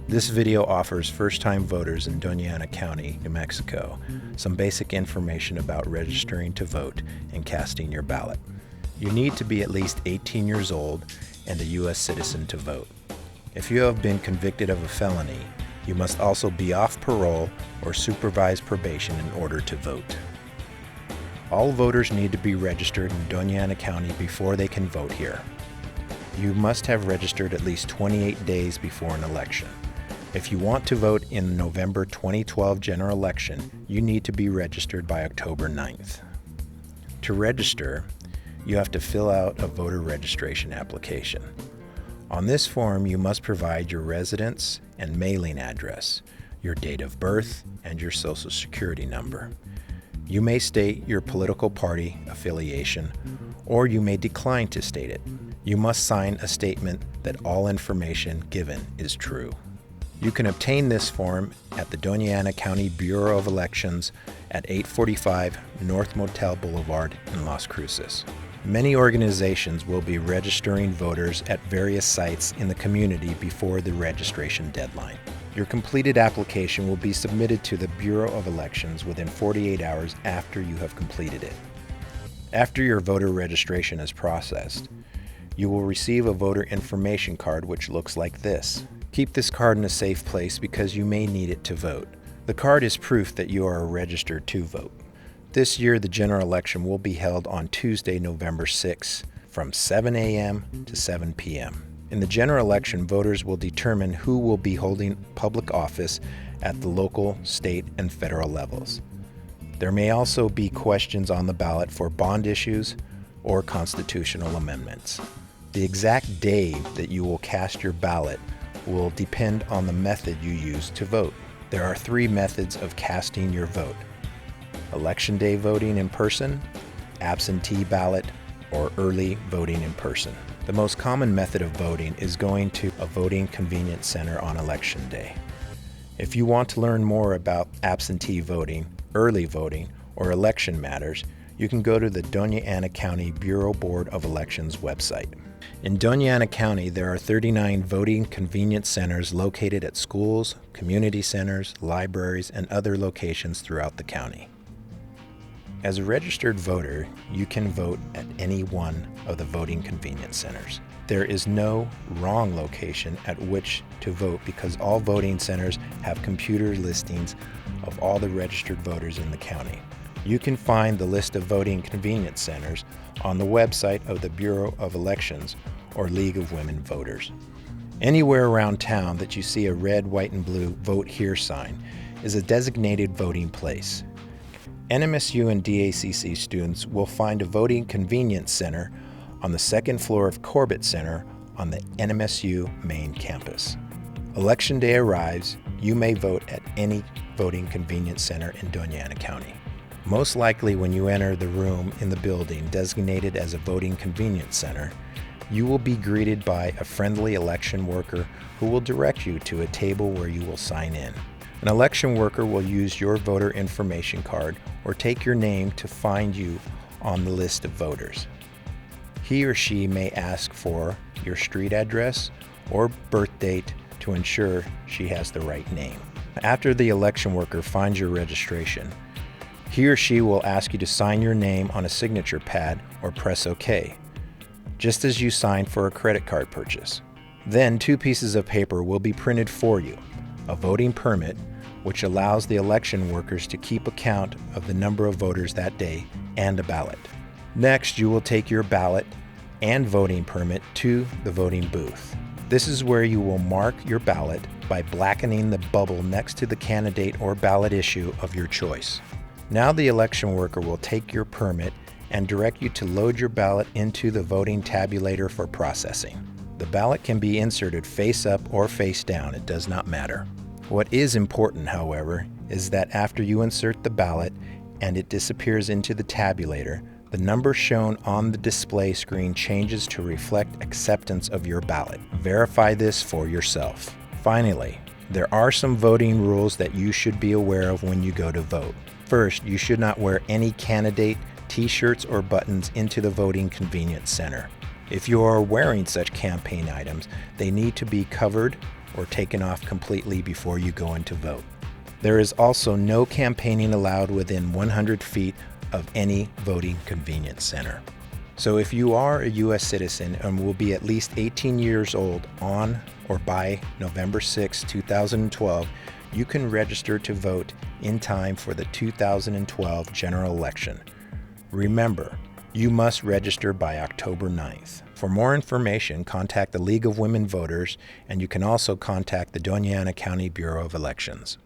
This video offers first-time voters in Doña Ana County, New Mexico, some basic information about registering to vote and casting your ballot. You need to be at least 18 years old and a U.S. citizen to vote. If you have been convicted of a felony, you must also be off parole or supervised probation in order to vote. All voters need to be registered in Doña Ana County before they can vote here. You must have registered at least 28 days before an election. If you want to vote in the November 2012 general election, you need to be registered by October 9th. To register, you have to fill out a voter registration application. On this form, you must provide your residence and mailing address, your date of birth, and your social security number. You may state your political party affiliation, or you may decline to state it. You must sign a statement that all information given is true. You can obtain this form at the Doña Ana County Bureau of Elections at 845 North Motel Boulevard in Las Cruces. Many organizations will be registering voters at various sites in the community before the registration deadline. Your completed application will be submitted to the Bureau of Elections within 48 hours after you have completed it. After your voter registration is processed, you will receive a voter information card which looks like this. Keep this card in a safe place because you may need it to vote. The card is proof that you are registered to vote. This year, the general election will be held on Tuesday, November 6, from 7 a.m. to 7 p.m. In the general election, voters will determine who will be holding public office at the local, state, and federal levels. There may also be questions on the ballot for bond issues or constitutional amendments. The exact day that you will cast your ballot will depend on the method you use to vote. There are 3 methods of casting your vote: Election day voting in person, absentee ballot, or early voting in person. The most common method of voting is going to a voting convenience center on Election day. If you want to learn more about absentee voting, early voting, or election matters, you can go to the Doña Ana County Bureau Board of Elections website. In Doña Ana County, there are 39 voting convenience centers located at schools, community centers, libraries, and other locations throughout the county. As a registered voter, you can vote at any one of the voting convenience centers. There is no wrong location at which to vote because all voting centers have computer listings of all the registered voters in the county. You can find the list of voting convenience centers on the website of the Bureau of Elections or League of Women Voters. Anywhere around town that you see a red, white, and blue Vote Here sign is a designated voting place. NMSU and DACC students will find a voting convenience center on the 2nd floor of Corbett Center on the NMSU main campus. Election day arrives, you may vote at any voting convenience center in Doña Ana County. Most likely when you enter the room in the building designated as a voting convenience center, you will be greeted by a friendly election worker who will direct you to a table where you will sign in. An election worker will use your voter information card or take your name to find you on the list of voters. He or she may ask for your street address or birth date to ensure she has the right name. After the election worker finds your registration, he or she will ask you to sign your name on a signature pad or press OK, just as you sign for a credit card purchase. Then 2 pieces of paper will be printed for you: a voting permit, which allows the election workers to keep account of the number of voters that day, and a ballot. Next, you will take your ballot and voting permit to the voting booth. This is where you will mark your ballot by blackening the bubble next to the candidate or ballot issue of your choice. Now the election worker will take your permit and direct you to load your ballot into the voting tabulator for processing. The ballot can be inserted face up or face down, it does not matter. What is important, however, is that after you insert the ballot and it disappears into the tabulator, the number shown on the display screen changes to reflect acceptance of your ballot. Verify this for yourself. Finally, there are some voting rules that you should be aware of when you go to vote. First, you should not wear any candidate t-shirts or buttons into the voting convenience center. If you are wearing such campaign items, they need to be covered or taken off completely before you go in to vote. There is also no campaigning allowed within 100 feet of any voting convenience center. So if you are a U.S. citizen and will be at least 18 years old on or by November 6, 2012, you can register to vote in time for the 2012 general election. Remember, you must register by October 9th. For more information, contact the League of Women Voters, and you can also contact the Doña Ana County Bureau of Elections.